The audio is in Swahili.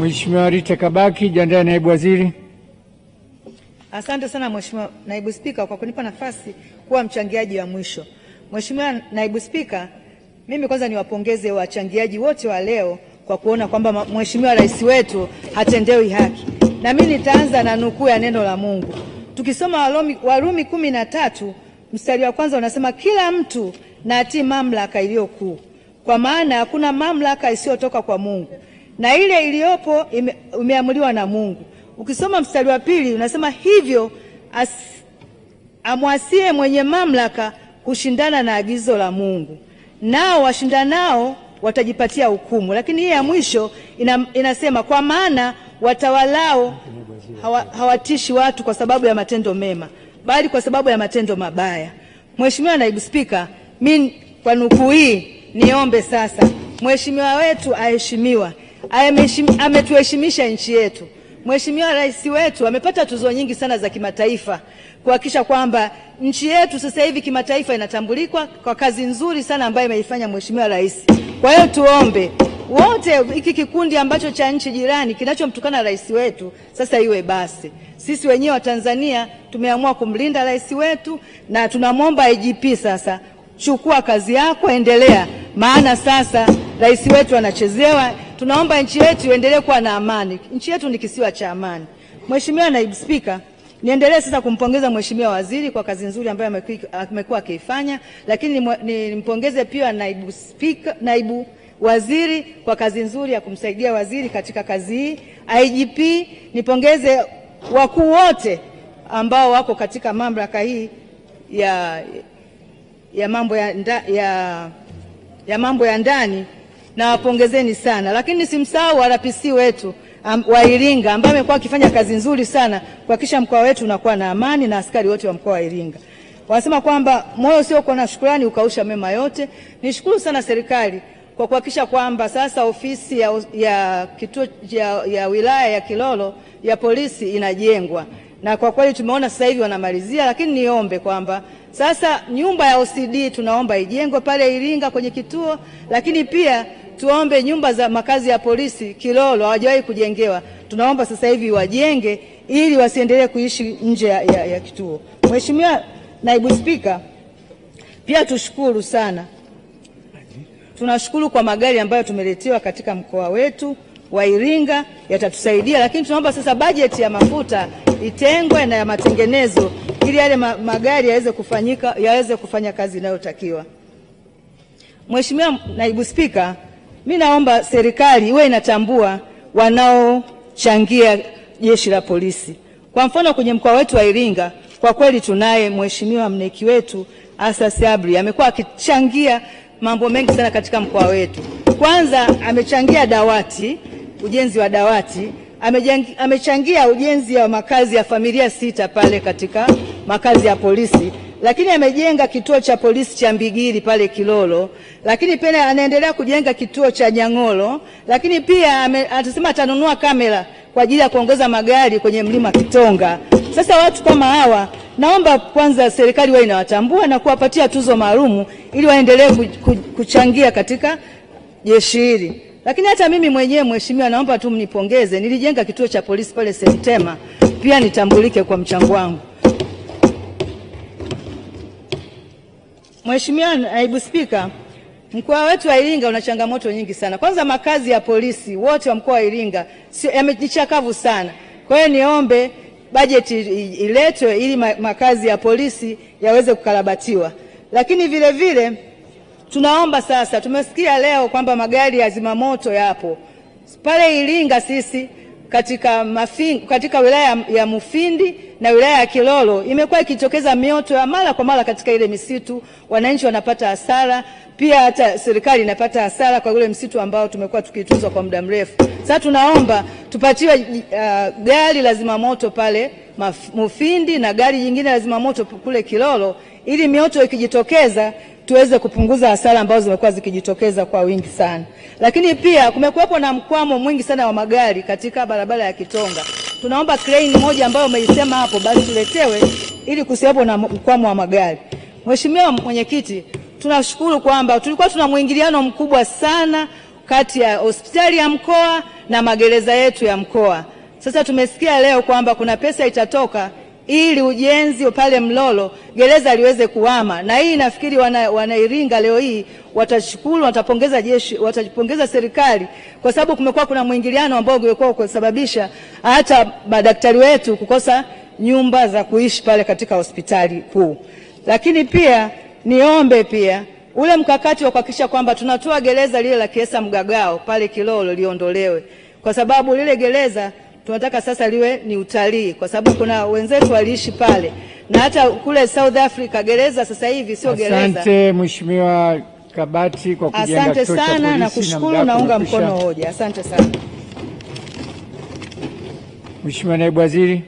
Mheshimiwa Rita Kabaki, jiandae naibu waziri. Asante sana Mheshimiwa Naibu Spika kwa kunipa nafasi kuwa mchangiaji wa mwisho. Mheshimiwa Naibu Spika, mimi kwanza niwapongeze wachangiaji wote wa leo kwa kuona kwamba Mheshimiwa Rais wetu hatendewi haki. Na mimi nitaanza na nukuu ya neno la Mungu. Tukisoma Warumi 13 mstari wa kwanza unasema kila mtu na atii mamlaka iliyo kuu, kwa maana hakuna mamlaka isiyotoka kwa Mungu, na ile iliyopo imeamuliwa na Mungu. Ukisoma mstari wa pili unasema hivyo amwasie mwenye mamlaka kushindana na agizo la Mungu, nao washindanao watajipatia hukumu. Lakini hii ya mwisho inasema kwa maana watawalao hawatishi watu kwa sababu ya matendo mema, bali kwa sababu ya matendo mabaya. Mheshimiwa Naibu Spika, mimi kwa nukuu hii niombe sasa Mheshimiwa wetu aheshimiwa, ametuheshimisha nchi yetu. Mheshimiwa Rais wetu amepata tuzo nyingi sana za kimataifa kuhakikisha kwamba nchi yetu sasa hivi kimataifa inatambulikwa kwa kazi nzuri sana ambayo imeifanya Mheshimiwa Rais. Kwa hiyo tuombe wote hiki kikundi ambacho cha nchi jirani kinachomtukana rais wetu sasa iwe basi. Sisi wenyewe wa Tanzania tumeamua kumlinda rais wetu na tunamwomba IGP sasa chukua kazi yako, endelea, maana sasa rais wetu anachezewa. Tunaomba nchi yetu iendelee kuwa na amani. Nchi yetu ni kisiwa cha amani. Mheshimiwa Naibu Spika, niendelee sasa kumpongeza Mheshimiwa Waziri kwa kazi nzuri ambayo amekuwa akifanya, lakini nimpongeze pia Naibu Waziri kwa kazi nzuri ya kumsaidia waziri katika kazi hii. IGP, nipongeze wakuu wote ambao wako katika mamlaka hii ya mambo ya ndani, na wapongezeni sana. Lakini nisimsahau RPC wetu wa Iringa ambaye amekuwa akifanya kazi nzuri sana kuhakikisha mkoa wetu unakuwa na amani, na askari wote wa mkoa wa Iringa. Wanasema kwamba moyo usiokuwa na shukrani ukausha mema yote. Nishukuru sana serikali kwa kuhakikisha kwamba sasa ofisi ya kituo ya wilaya ya Kilolo ya polisi inajengwa, na kwa kweli tumeona sasa hivi wanamalizia. Lakini niombe kwamba sasa nyumba ya OCD tunaomba ijengwe pale Iringa kwenye kituo, lakini pia tuombe nyumba za makazi ya polisi Kilolo hawajawahi kujengewa, tunaomba sasa hivi wajenge ili wasiendelee kuishi nje ya kituo. Mheshimiwa Naibu Spika, pia tushukuru sana. Tunashukuru kwa magari ambayo tumeletewa katika mkoa wetu wa Iringa, yatatusaidia, lakini tunaomba sasa bajeti ya mafuta itengwe na ya matengenezo ili yale magari yaweze kufanya kazi inayotakiwa. Mheshimiwa Naibu Spika, mimi naomba serikali iwe inatambua wanaochangia jeshi la polisi. Kwa mfano kwenye mkoa wetu wa Iringa, kwa kweli tunaye Mheshimiwa mneki wetu Asa Sabri, amekuwa akichangia mambo mengi sana katika mkoa wetu. Kwanza amechangia dawati, ujenzi wa dawati, amechangia ujenzi wa makazi ya familia 6 pale katika makazi ya polisi, lakini amejenga kituo cha polisi cha Mbigiri pale Kilolo, lakini pia anaendelea kujenga kituo cha Nyang'olo, lakini pia atasema atanunua kamera kwa ajili ya kuongoza magari kwenye mlima Kitonga. Sasa watu kama hawa naomba kwanza serikali wao inawatambua na kuwapatia tuzo maalumu ili waendelee kuchangia katika jeshi hili. Lakini hata mimi mwenyewe Mheshimiwa, naomba tu mnipongeze, nilijenga kituo cha polisi pale Semtema, pia nitambulike kwa mchango wangu. Mheshimiwa Naibu Spika, mkoa wetu wa Iringa una changamoto nyingi sana. Kwanza makazi ya polisi wote wa mkoa wa Iringa yamechakavu sana. Kwa hiyo niombe bajeti iletwe ili makazi ya polisi yaweze kukarabatiwa. Lakini vile vile tunaomba sasa, tumesikia leo kwamba magari ya zimamoto yapo pale Iringa. Sisi katika wilaya ya Mufindi na wilaya ya Kilolo imekuwa ikitokeza mioto ya mara kwa mara katika ile misitu, wananchi wanapata hasara, pia hata serikali inapata hasara kwa ule msitu ambao tumekuwa tukitunza kwa muda mrefu. Sasa tunaomba tupatiwe gari la zimamoto pale Mufindi na gari jingine la zimamoto kule Kilolo ili mioto ikijitokeza tuweze kupunguza hasara ambazo zimekuwa zikijitokeza kwa wingi sana. Lakini pia kumekuwepo na mkwamo mwingi sana wa magari katika barabara ya Kitonga. Tunaomba crane moja ambayo umeisema hapo basi tuletewe ili kusiwepo na mkwamo wa magari. Mheshimiwa Mwenyekiti, tunashukuru kwamba tulikuwa tuna mwingiliano mkubwa sana kati ya hospitali ya mkoa na magereza yetu ya mkoa. Sasa tumesikia leo kwamba kuna pesa itatoka ili ujenzi pale Mlolo gereza liweze kuhama, na hii nafikiri Wanairinga leo hii watashukuru, watapongeza jeshi, watapongeza serikali, kwa sababu kumekuwa kuna mwingiliano ambao ungekuwa kusababisha hata madaktari wetu kukosa nyumba za kuishi pale katika hospitali kuu. Lakini pia niombe pia ule mkakati wa kuhakikisha kwamba tunatoa gereza lile la Kiesa Mgagao pale Kilolo liondolewe, kwa sababu lile gereza tunataka sasa liwe ni utalii, kwa sababu kuna wenzetu waliishi pale, na hata kule South Africa gereza sasa hivi sio gereza. Asante Mheshimiwa Kabati kwa kujenga kituo cha polisi. Asante sana na kushukuru, naunga mkono hoja. Asante sana. Mheshimiwa Naibu Waziri.